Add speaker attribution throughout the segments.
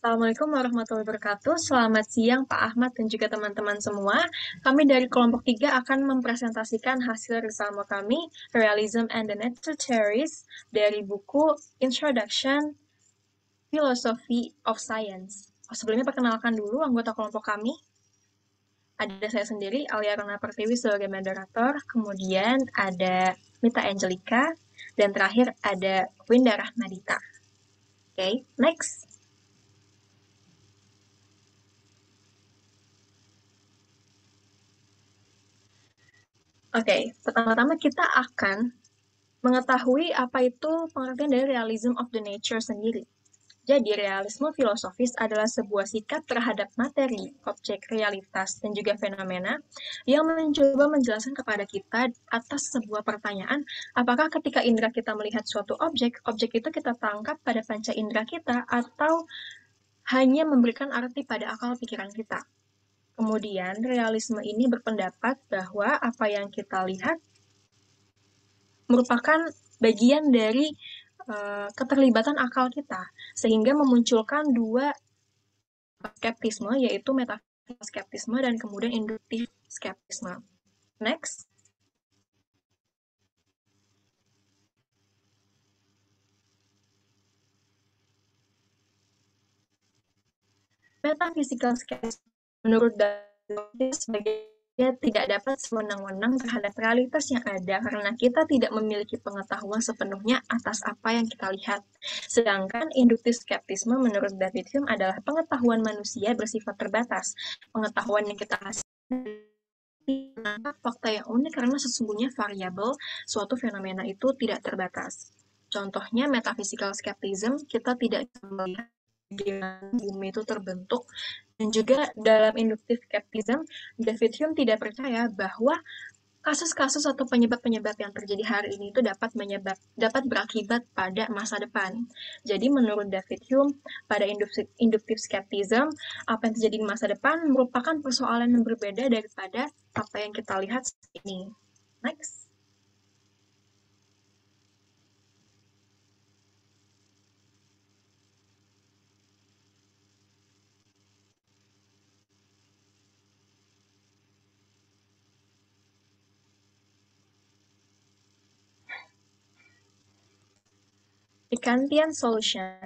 Speaker 1: Assalamualaikum warahmatullahi wabarakatuh. Selamat siang Pak Ahmad dan juga teman-teman semua. Kami dari kelompok 3 akan mempresentasikan hasil risalma kami, Realism and the Nature Theories, dari buku Introduction Philosophy of Science. Sebelumnya perkenalkan dulu anggota kelompok kami. Ada saya sendiri, Alia Rona Pertiwi sebagai moderator, kemudian ada Mita Angelica, dan terakhir ada Winda Rahmadita. Oke, next. Oke, pertama-tama kita akan mengetahui apa itu pengertian dari realism of the nature sendiri. Jadi, realisme filosofis adalah sebuah sikap terhadap materi, objek, realitas, dan juga fenomena yang mencoba menjelaskan kepada kita atas sebuah pertanyaan, apakah ketika indera kita melihat suatu objek, objek itu kita tangkap pada panca indera kita atau hanya memberikan arti pada akal pikiran kita. Kemudian, realisme ini berpendapat bahwa apa yang kita lihat merupakan bagian dari keterlibatan akal kita, sehingga memunculkan dua skeptisme, yaitu metafisik skeptisme dan kemudian induktif skeptisme. Next. Metaphysical skeptisme menurut Dawkins sebagai tidak dapat sewenang-wenang terhadap realitas yang ada karena kita tidak memiliki pengetahuan sepenuhnya atas apa yang kita lihat. Sedangkan induktif skeptisme menurut David Hume adalah pengetahuan manusia bersifat terbatas. Pengetahuan yang kita hasilkan menangkap fakta yang unik karena sesungguhnya variabel suatu fenomena itu tidak terbatas. Contohnya metaphysical skepticism, kita tidak bisa melihat bagaimana bumi itu terbentuk, dan juga dalam induktif skepticism, David Hume tidak percaya bahwa kasus-kasus atau penyebab-penyebab yang terjadi hari ini itu dapat berakibat pada masa depan. Jadi menurut David Hume, pada induktif skepticism, apa yang terjadi di masa depan merupakan persoalan yang berbeda daripada apa yang kita lihat saat ini. Next. The Kantian solution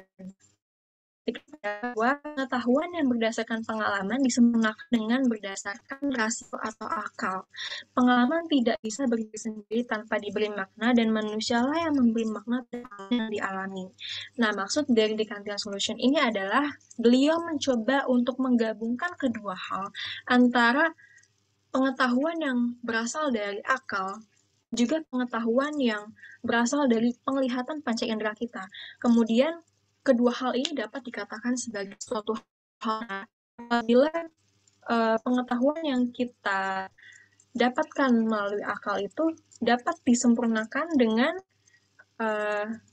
Speaker 1: bahwa pengetahuan yang berdasarkan pengalaman disempurnakan dengan berdasarkan rasio atau akal. Pengalaman tidak bisa berdiri sendiri tanpa diberi makna, dan manusialah yang memberi makna yang dialami. Nah, maksud dari The Kantian Solution ini adalah beliau mencoba untuk menggabungkan kedua hal, antara pengetahuan yang berasal dari akal, juga pengetahuan yang berasal dari penglihatan panca indera kita. Kemudian, kedua hal ini dapat dikatakan sebagai suatu hal apabila pengetahuan yang kita dapatkan melalui akal itu dapat disempurnakan dengan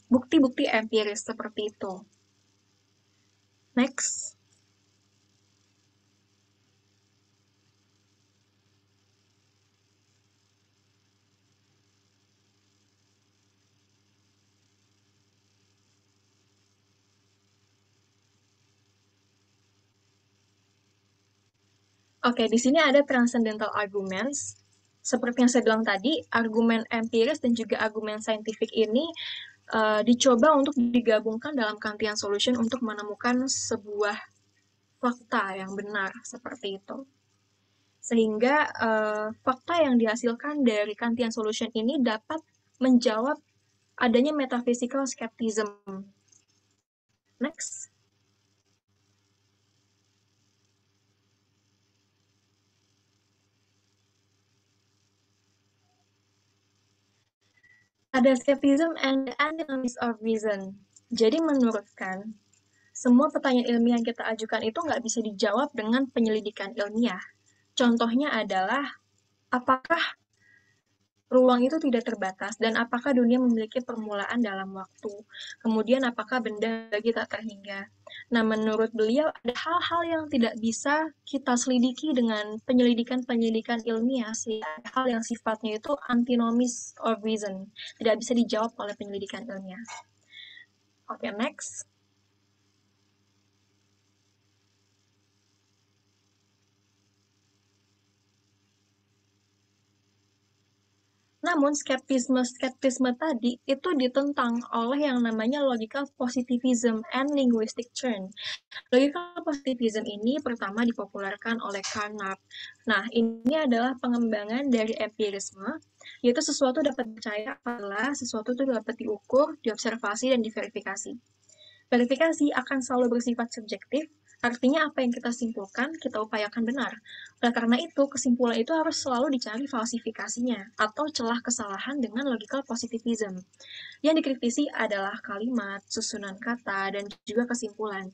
Speaker 1: bukti-bukti empiris seperti itu. Next. Oke, di sini ada transcendental arguments. Seperti yang saya bilang tadi, argumen empiris dan juga argumen saintifik ini dicoba untuk digabungkan dalam Kantian solution untuk menemukan sebuah fakta yang benar seperti itu. Sehingga fakta yang dihasilkan dari Kantian solution ini dapat menjawab adanya metaphysical skepticism. Next. Ada skepticism and the antinomies of reason. Jadi menurutkan, semua pertanyaan ilmiah yang kita ajukan itu nggak bisa dijawab dengan penyelidikan ilmiah. Contohnya adalah, apakah ruang itu tidak terbatas, dan apakah dunia memiliki permulaan dalam waktu? Kemudian, apakah benda lagi tak terhingga? Nah, menurut beliau, ada hal-hal yang tidak bisa kita selidiki dengan penyelidikan-penyelidikan ilmiah, sehingga ada hal yang sifatnya itu antinomies of reason, tidak bisa dijawab oleh penyelidikan ilmiah. Oke, next. Namun skeptisme tadi itu ditentang oleh yang namanya logical positivism and linguistic turn. Logical positivism ini pertama dipopulerkan oleh Karl Marx. Nah, ini adalah pengembangan dari empirisme, yaitu sesuatu dapat dipercaya apabila sesuatu itu dapat diukur, diobservasi, dan diverifikasi. Verifikasi akan selalu bersifat subjektif, artinya apa yang kita simpulkan, kita upayakan benar. Oleh karena itu, kesimpulan itu harus selalu dicari falsifikasinya, atau celah kesalahan dengan logical positivism. Yang dikritisi adalah kalimat, susunan kata, dan juga kesimpulan.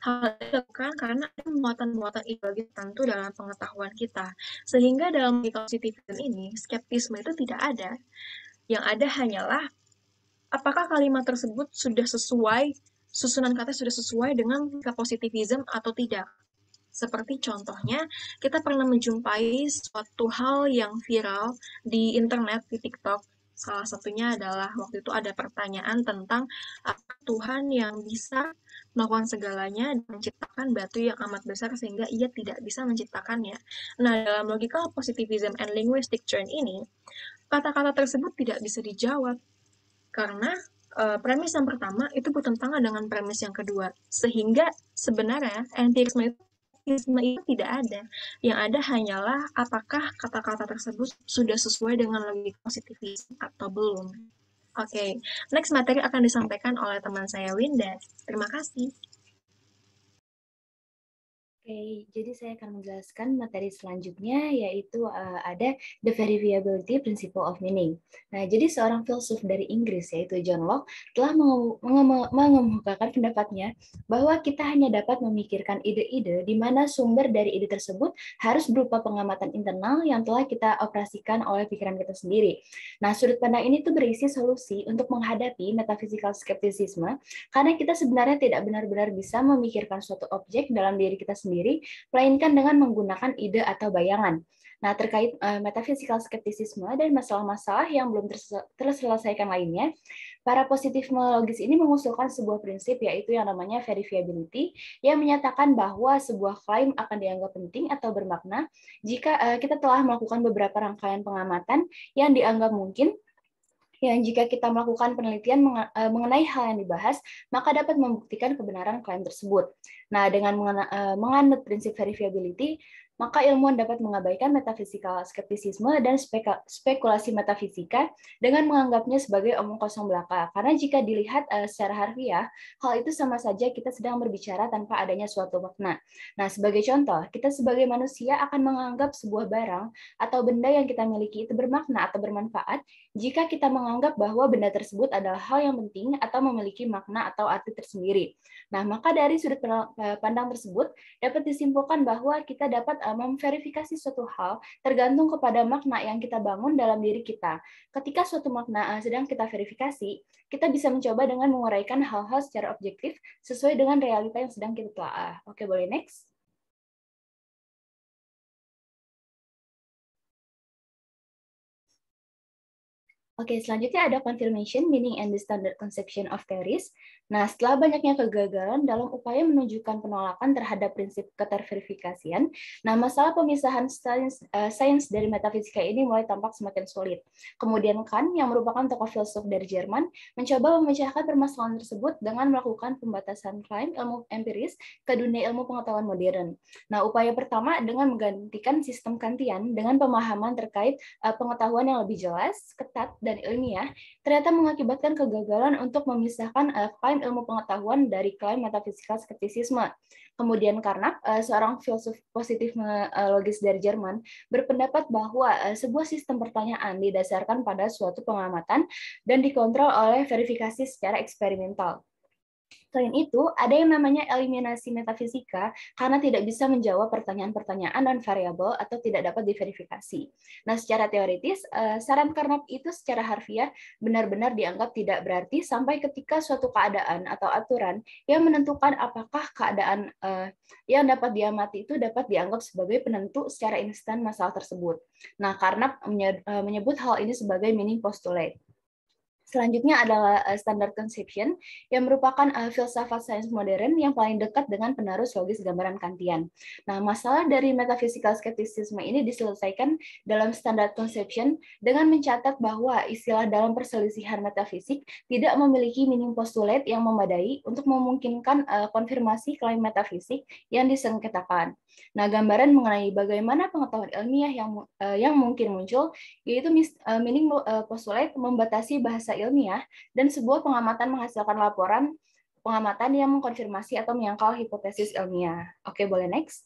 Speaker 1: Hal ini dilakukan karena ada muatan-muatan ideologi tertentu dalam pengetahuan kita, sehingga dalam logical positivism ini, skeptisme itu tidak ada. Yang ada hanyalah apakah kalimat tersebut sudah sesuai, susunan kata sudah sesuai dengan positivism atau tidak. Seperti contohnya, kita pernah menjumpai suatu hal yang viral di internet, di TikTok. Salah satunya adalah waktu itu ada pertanyaan tentang apa Tuhan yang bisa melakukan segalanya dan menciptakan batu yang amat besar sehingga ia tidak bisa menciptakannya. Nah, dalam logical positivism and linguistic turn ini, kata-kata tersebut tidak bisa dijawab karena premis yang pertama itu bertentangan dengan premis yang kedua. Sehingga sebenarnya empirisme itu tidak ada. Yang ada hanyalah apakah kata-kata tersebut sudah sesuai dengan logika positivisme atau belum. Oke, next materi akan disampaikan oleh teman saya Winda. Terima kasih.
Speaker 2: Oke, jadi saya akan menjelaskan materi selanjutnya, yaitu ada The Verifiability Principle of Meaning. Nah, jadi seorang filsuf dari Inggris, yaitu John Locke, telah mengemukakan pendapatnya bahwa kita hanya dapat memikirkan ide-ide di mana sumber dari ide tersebut harus berupa pengamatan internal yang telah kita operasikan oleh pikiran kita sendiri. Nah, sudut pandang ini tuh berisi solusi untuk menghadapi metaphysical skepticism, karena kita sebenarnya tidak benar-benar bisa memikirkan suatu objek dalam diri kita sendiri, melainkan dengan menggunakan ide atau bayangan. Nah, terkait metaphysical skepticism dan masalah-masalah yang belum terselesaikan lainnya, para positifmologis ini mengusulkan sebuah prinsip, yaitu yang namanya verifiability, yang menyatakan bahwa sebuah klaim akan dianggap penting atau bermakna jika kita telah melakukan beberapa rangkaian pengamatan yang dianggap mungkin, yang jika kita melakukan penelitian mengenai hal yang dibahas, maka dapat membuktikan kebenaran klaim tersebut. Nah, dengan menganut prinsip verifiability, maka ilmuwan dapat mengabaikan metafisikal skeptisisme dan spekulasi metafisika dengan menganggapnya sebagai omong kosong belaka. Karena jika dilihat secara harfiah, hal itu sama saja kita sedang berbicara tanpa adanya suatu makna. Nah, sebagai contoh, kita sebagai manusia akan menganggap sebuah barang atau benda yang kita miliki itu bermakna atau bermanfaat jika kita menganggap bahwa benda tersebut adalah hal yang penting atau memiliki makna atau arti tersendiri. Nah, maka dari sudut pandang tersebut dapat disimpulkan bahwa kita dapat memverifikasi suatu hal tergantung kepada makna yang kita bangun dalam diri kita. Ketika suatu makna sedang kita verifikasi, kita bisa mencoba dengan menguraikan hal-hal secara objektif sesuai dengan realita yang sedang kita telah. Oke, boleh next? Oke, selanjutnya ada confirmation, meaning, and the standard conception of theories. Nah, setelah banyaknya kegagalan dalam upaya menunjukkan penolakan terhadap prinsip keterverifikasian, nah masalah pemisahan sains dari metafisika ini mulai tampak semakin sulit. Kemudian Kant, yang merupakan tokoh filsuf dari Jerman, mencoba memecahkan permasalahan tersebut dengan melakukan pembatasan klaim ilmu empiris ke dunia ilmu pengetahuan modern. Nah, upaya pertama dengan menggantikan sistem Kantian dengan pemahaman terkait pengetahuan yang lebih jelas, ketat, dan ilmiah, ternyata mengakibatkan kegagalan untuk memisahkan klaim ilmu pengetahuan dari klaim metafisikal skeptisisme. Kemudian Carnap, seorang filsuf positifmologis dari Jerman, berpendapat bahwa sebuah sistem pertanyaan didasarkan pada suatu pengamatan dan dikontrol oleh verifikasi secara eksperimental. Selain itu, ada yang namanya eliminasi metafisika karena tidak bisa menjawab pertanyaan-pertanyaan non-variabel atau tidak dapat diverifikasi. Nah, secara teoritis, saran Carnap itu secara harfiah benar-benar dianggap tidak berarti sampai ketika suatu keadaan atau aturan yang menentukan apakah keadaan yang dapat diamati itu dapat dianggap sebagai penentu secara instan masalah tersebut. Nah, Carnap menyebut hal ini sebagai meaning postulate. Selanjutnya adalah standard conception yang merupakan filsafat sains modern yang paling dekat dengan penerus logis gambaran Kantian. Nah, masalah dari metaphysical skepticism ini diselesaikan dalam standard conception dengan mencatat bahwa istilah dalam perselisihan metafisik tidak memiliki meaning postulate yang memadai untuk memungkinkan konfirmasi klaim metafisik yang disengketakan. Nah, gambaran mengenai bagaimana pengetahuan ilmiah yang mungkin muncul yaitu meaning postulate membatasi bahasa ilmiah dan sebuah pengamatan menghasilkan laporan pengamatan yang mengkonfirmasi atau menyangkal hipotesis ilmiah. Oke, boleh next.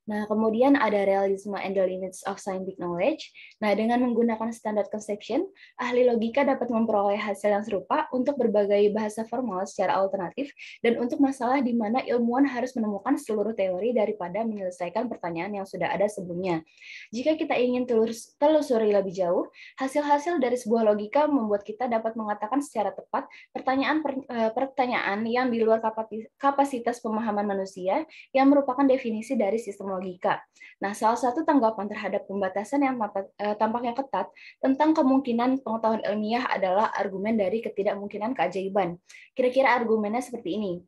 Speaker 2: Nah, kemudian ada realisme and the limits of scientific knowledge. Nah, dengan menggunakan standard conception, ahli logika dapat memperoleh hasil yang serupa untuk berbagai bahasa formal secara alternatif dan untuk masalah di mana ilmuwan harus menemukan seluruh teori daripada menyelesaikan pertanyaan yang sudah ada sebelumnya. Jika kita ingin telusuri lebih jauh, hasil-hasil dari sebuah logika membuat kita dapat mengatakan secara tepat pertanyaan yang di luar kapasitas pemahaman manusia yang merupakan definisi dari sistem logika. Nah, salah satu tanggapan terhadap pembatasan yang tampaknya ketat tentang kemungkinan pengetahuan ilmiah adalah argumen dari ketidakmungkinan keajaiban. Kira-kira argumennya seperti ini.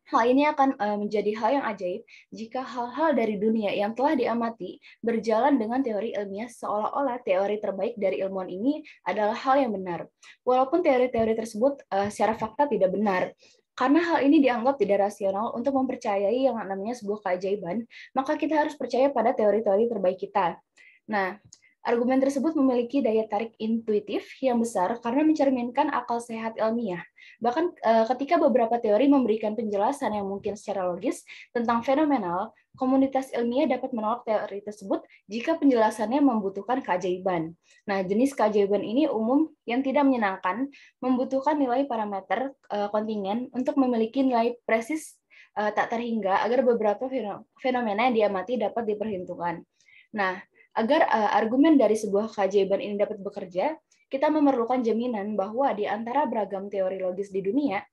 Speaker 2: Hal ini akan menjadi hal yang ajaib jika hal-hal dari dunia yang telah diamati berjalan dengan teori ilmiah seolah-olah teori terbaik dari ilmuwan ini adalah hal yang benar. Walaupun teori-teori tersebut secara fakta tidak benar. Karena hal ini dianggap tidak rasional untuk mempercayai yang namanya sebuah keajaiban, maka kita harus percaya pada teori-teori terbaik kita. Nah, argumen tersebut memiliki daya tarik intuitif yang besar karena mencerminkan akal sehat ilmiah. Bahkan ketika beberapa teori memberikan penjelasan yang mungkin secara logis tentang fenomenal, komunitas ilmiah dapat menolak teori tersebut jika penjelasannya membutuhkan keajaiban. Nah, jenis keajaiban ini umum yang tidak menyenangkan, membutuhkan nilai parameter kontingen untuk memiliki nilai presis tak terhingga agar beberapa fenomena yang diamati dapat diperhitungkan. Nah, agar argumen dari sebuah keajaiban ini dapat bekerja, kita memerlukan jaminan bahwa di antara beragam teori logis di dunia,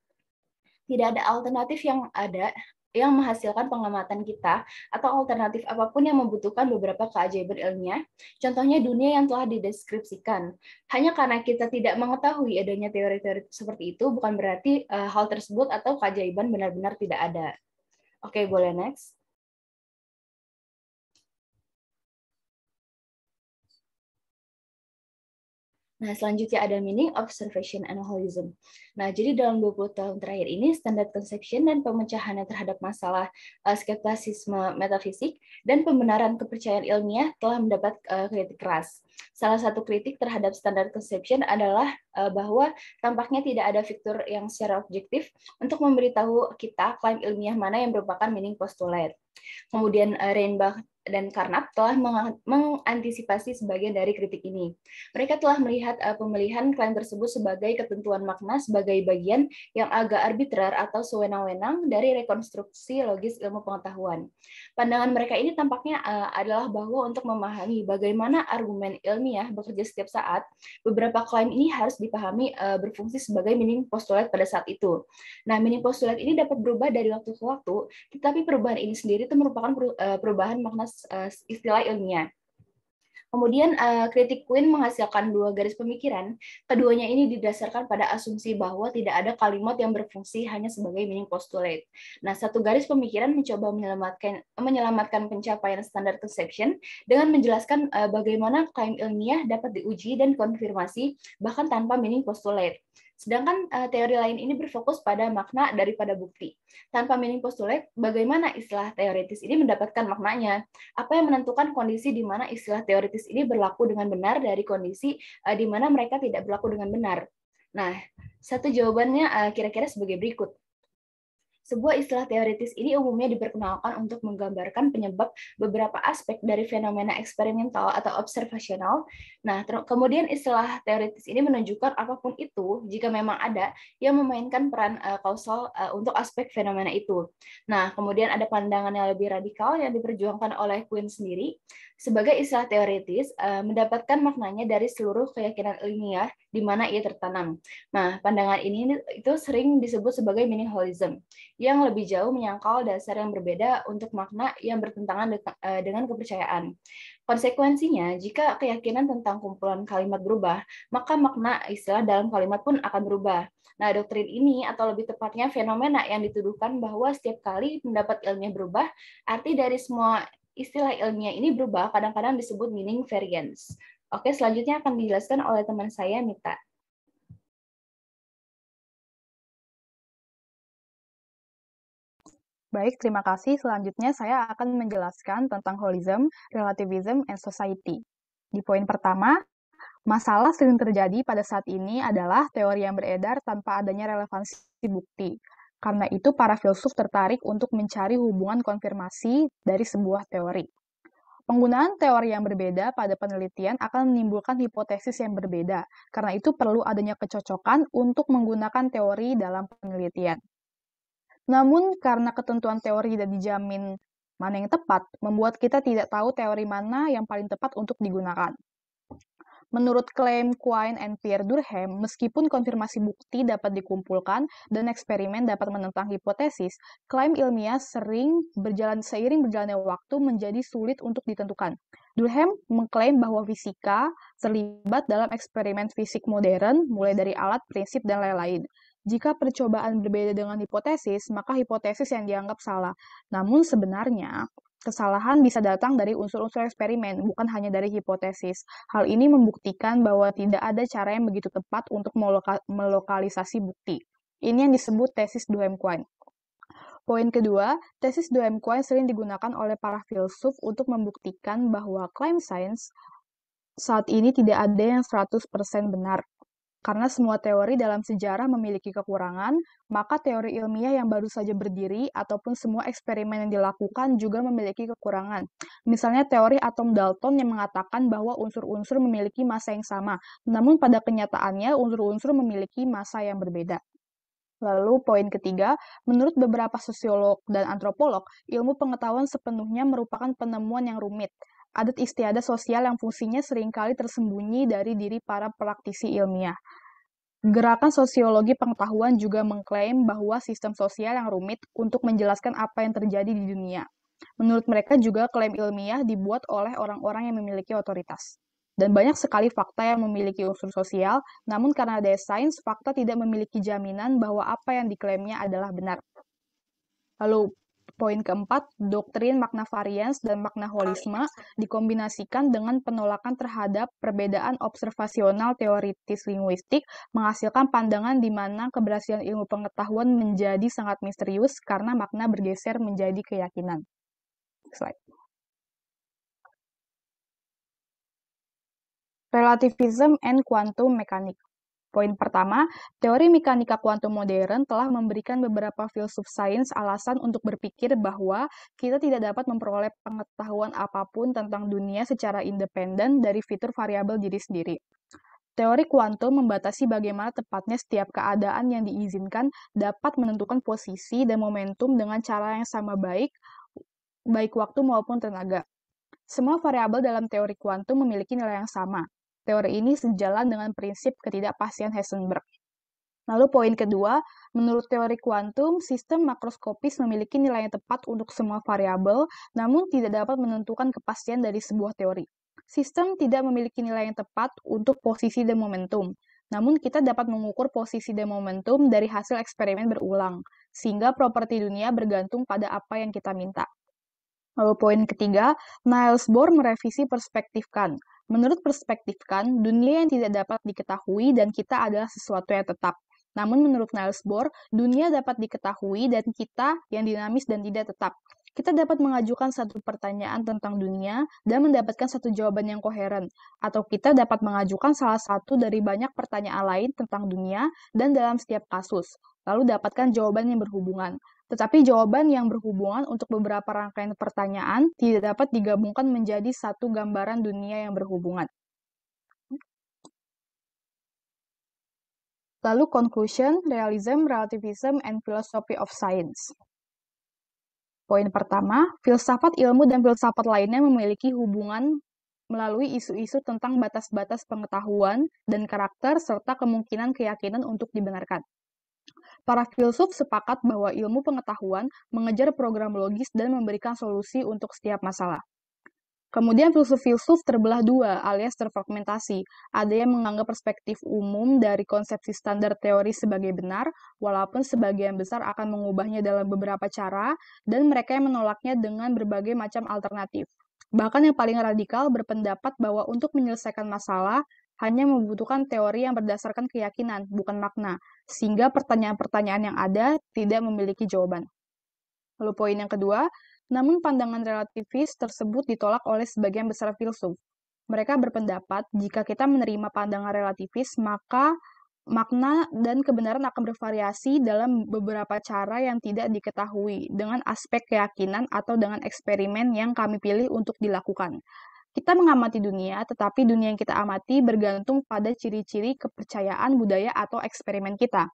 Speaker 2: tidak ada alternatif yang ada yang menghasilkan pengamatan kita atau alternatif apapun yang membutuhkan beberapa keajaiban ilmiah, contohnya dunia yang telah dideskripsikan. Hanya karena kita tidak mengetahui adanya teori-teori seperti itu, bukan berarti hal tersebut atau keajaiban benar-benar tidak ada. Oke, boleh next. Nah, selanjutnya ada meaning, observation, and holism. Nah, jadi dalam 20 tahun terakhir ini, standard conception dan pemecahannya terhadap masalah skeptisisme metafisik dan pembenaran kepercayaan ilmiah telah mendapat kritik keras. Salah satu kritik terhadap standard conception adalah bahwa tampaknya tidak ada fitur yang secara objektif untuk memberitahu kita klaim ilmiah mana yang merupakan meaning postulate. Kemudian Reinbach dan Carnap telah mengantisipasi sebagian dari kritik ini. Mereka telah melihat pemilihan klaim tersebut sebagai ketentuan makna sebagai bagian yang agak arbitrer atau sewenang-wenang dari rekonstruksi logis ilmu pengetahuan. Pandangan mereka ini tampaknya adalah bahwa untuk memahami bagaimana argumen ilmiah bekerja setiap saat, beberapa klaim ini harus dipahami berfungsi sebagai meaning postulate pada saat itu. Nah, meaning postulate ini dapat berubah dari waktu ke waktu, tetapi perubahan ini sendiri itu merupakan perubahan makna istilah ilmiah. Kemudian kritik Quinn menghasilkan dua garis pemikiran. Keduanya ini didasarkan pada asumsi bahwa tidak ada kalimat yang berfungsi hanya sebagai meaning postulate. Nah, satu garis pemikiran mencoba menyelamatkan pencapaian standard conception dengan menjelaskan bagaimana klaim ilmiah dapat diuji dan konfirmasi bahkan tanpa meaning postulate. Sedangkan teori lain ini berfokus pada makna daripada bukti. Tanpa meaning postulate, bagaimana istilah teoritis ini mendapatkan maknanya? Apa yang menentukan kondisi di mana istilah teoritis ini berlaku dengan benar dari kondisi di mana mereka tidak berlaku dengan benar? Nah, satu jawabannya kira-kira sebagai berikut. Sebuah istilah teoritis ini umumnya diperkenalkan untuk menggambarkan penyebab beberapa aspek dari fenomena eksperimental atau observasional. Nah, kemudian istilah teoritis ini menunjukkan apapun itu, jika memang ada, yang memainkan peran kausal untuk aspek fenomena itu. Nah, kemudian ada pandangan yang lebih radikal yang diperjuangkan oleh Quinn sendiri. Sebagai istilah teoritis, mendapatkan maknanya dari seluruh keyakinan ilmiah di mana ia tertanam. Nah, pandangan ini itu sering disebut sebagai meaning holism. yang lebih jauh menyangkal dasar yang berbeda untuk makna yang bertentangan dengan kepercayaan. Konsekuensinya, jika keyakinan tentang kumpulan kalimat berubah, maka makna istilah dalam kalimat pun akan berubah. Nah, doktrin ini, atau lebih tepatnya fenomena yang dituduhkan bahwa setiap kali pendapat ilmiah berubah, arti dari semua istilah ilmiah ini berubah, kadang-kadang disebut meaning variance. Oke, selanjutnya akan dijelaskan oleh teman saya, Mita.
Speaker 3: Baik, terima kasih. Selanjutnya saya akan menjelaskan tentang holism, relativism, and society. Di poin pertama, masalah sering terjadi pada saat ini adalah teori yang beredar tanpa adanya relevansi bukti. Karena itu, para filsuf tertarik untuk mencari hubungan konfirmasi dari sebuah teori. Penggunaan teori yang berbeda pada penelitian akan menimbulkan hipotesis yang berbeda. Karena itu perlu adanya kecocokan untuk menggunakan teori dalam penelitian. Namun, karena ketentuan teori tidak dijamin mana yang tepat, membuat kita tidak tahu teori mana yang paling tepat untuk digunakan. Menurut klaim Quine and Pierre Durkheim, meskipun konfirmasi bukti dapat dikumpulkan dan eksperimen dapat menentang hipotesis, klaim ilmiah seiring berjalannya waktu menjadi sulit untuk ditentukan. Durkheim mengklaim bahwa fisika terlibat dalam eksperimen fisik modern, mulai dari alat, prinsip, dan lain-lain. Jika percobaan berbeda dengan hipotesis, maka hipotesis yang dianggap salah. Namun sebenarnya, kesalahan bisa datang dari unsur-unsur eksperimen, bukan hanya dari hipotesis. Hal ini membuktikan bahwa tidak ada cara yang begitu tepat untuk melokalisasi bukti. Ini yang disebut tesis Duhem-Quine. Poin kedua, tesis Duhem-Quine sering digunakan oleh para filsuf untuk membuktikan bahwa klaim sains saat ini tidak ada yang 100% benar. Karena semua teori dalam sejarah memiliki kekurangan, maka teori ilmiah yang baru saja berdiri ataupun semua eksperimen yang dilakukan juga memiliki kekurangan. Misalnya teori atom Dalton yang mengatakan bahwa unsur-unsur memiliki massa yang sama, namun pada kenyataannya unsur-unsur memiliki massa yang berbeda. Lalu poin ketiga, menurut beberapa sosiolog dan antropolog, ilmu pengetahuan sepenuhnya merupakan penemuan yang rumit. Adat istiadat sosial yang fungsinya seringkali tersembunyi dari diri para praktisi ilmiah. Gerakan sosiologi pengetahuan juga mengklaim bahwa sistem sosial yang rumit untuk menjelaskan apa yang terjadi di dunia. Menurut mereka juga klaim ilmiah dibuat oleh orang-orang yang memiliki otoritas. Dan banyak sekali fakta yang memiliki unsur sosial, namun karena daya sains, fakta tidak memiliki jaminan bahwa apa yang diklaimnya adalah benar. Lalu, poin keempat, doktrin makna varians dan makna holisme dikombinasikan dengan penolakan terhadap perbedaan observasional teoritis linguistik, menghasilkan pandangan di mana keberhasilan ilmu pengetahuan menjadi sangat misterius karena makna bergeser menjadi keyakinan. Slide. Relativism and quantum mechanics. Poin pertama, teori mekanika kuantum modern telah memberikan beberapa filsuf sains alasan untuk berpikir bahwa kita tidak dapat memperoleh pengetahuan apapun tentang dunia secara independen dari fitur variabel diri sendiri. Teori kuantum membatasi bagaimana tepatnya setiap keadaan yang diizinkan dapat menentukan posisi dan momentum dengan cara yang sama baik waktu maupun tenaga. Semua variabel dalam teori kuantum memiliki nilai yang sama. Teori ini sejalan dengan prinsip ketidakpastian Heisenberg. Lalu poin kedua, menurut teori kuantum, sistem makroskopis memiliki nilai yang tepat untuk semua variabel, namun tidak dapat menentukan kepastian dari sebuah teori. Sistem tidak memiliki nilai yang tepat untuk posisi dan momentum, namun kita dapat mengukur posisi dan momentum dari hasil eksperimen berulang, sehingga properti dunia bergantung pada apa yang kita minta. Lalu poin ketiga, Niels Bohr merevisi perspektif Kant. Menurut perspektif Kant, dunia yang tidak dapat diketahui dan kita adalah sesuatu yang tetap. Namun menurut Niels Bohr, dunia dapat diketahui dan kita yang dinamis dan tidak tetap. Kita dapat mengajukan satu pertanyaan tentang dunia dan mendapatkan satu jawaban yang koheren. Atau kita dapat mengajukan salah satu dari banyak pertanyaan lain tentang dunia dan dalam setiap kasus. Lalu dapatkan jawaban yang berhubungan. Tetapi jawaban yang berhubungan untuk beberapa rangkaian pertanyaan tidak dapat digabungkan menjadi satu gambaran dunia yang berhubungan. Lalu conclusion, realism, relativism, and philosophy of science. Poin pertama, filsafat ilmu dan filsafat lainnya memiliki hubungan melalui isu-isu tentang batas-batas pengetahuan dan karakter serta kemungkinan keyakinan untuk dibenarkan. Para filsuf sepakat bahwa ilmu pengetahuan mengejar program logis dan memberikan solusi untuk setiap masalah. Kemudian filsuf-filsuf terbelah dua alias terfragmentasi. Ada yang menganggap perspektif umum dari konsepsi standar teori sebagai benar, walaupun sebagian besar akan mengubahnya dalam beberapa cara, dan mereka yang menolaknya dengan berbagai macam alternatif. Bahkan yang paling radikal berpendapat bahwa untuk menyelesaikan masalah hanya membutuhkan teori yang berdasarkan keyakinan, bukan makna, sehingga pertanyaan-pertanyaan yang ada tidak memiliki jawaban. Lalu poin yang kedua, namun pandangan relativis tersebut ditolak oleh sebagian besar filsuf. Mereka berpendapat jika kita menerima pandangan relativis, maka makna dan kebenaran akan bervariasi dalam beberapa cara yang tidak diketahui dengan aspek keyakinan atau dengan eksperimen yang kami pilih untuk dilakukan. Kita mengamati dunia, tetapi dunia yang kita amati bergantung pada ciri-ciri kepercayaan, budaya, atau eksperimen kita.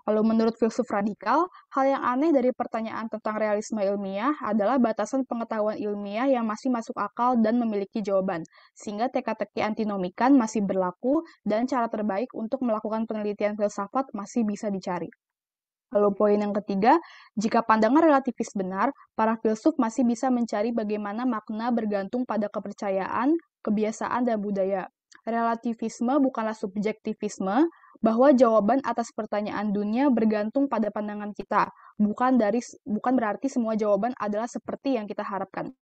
Speaker 3: Lalu menurut filsuf radikal, hal yang aneh dari pertanyaan tentang realisme ilmiah adalah batasan pengetahuan ilmiah yang masih masuk akal dan memiliki jawaban, sehingga teka-teki antinomikan masih berlaku dan cara terbaik untuk melakukan penelitian filsafat masih bisa dicari. Lalu poin yang ketiga, jika pandangan relativis benar, para filsuf masih bisa mencari bagaimana makna bergantung pada kepercayaan, kebiasaan, dan budaya. Relativisme bukanlah subjektivisme, bahwa jawaban atas pertanyaan dunia bergantung pada pandangan kita, bukan berarti semua jawaban adalah seperti yang kita harapkan.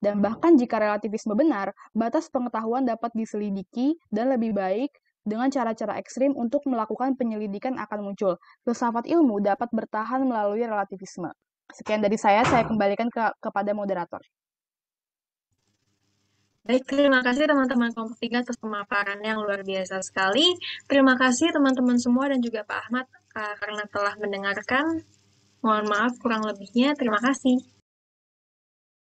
Speaker 3: Dan bahkan jika relativisme benar, batas pengetahuan dapat diselidiki dan lebih baik dengan cara-cara ekstrim untuk melakukan penyelidikan akan muncul. Filsafat ilmu dapat bertahan melalui relativisme. Sekian dari saya kembalikan kepada moderator.
Speaker 1: Baik, terima kasih teman-teman kelompok 3 atas pemaparan yang luar biasa sekali. Terima kasih teman-teman semua dan juga Pak Ahmad karena telah mendengarkan. Mohon maaf kurang lebihnya. Terima kasih.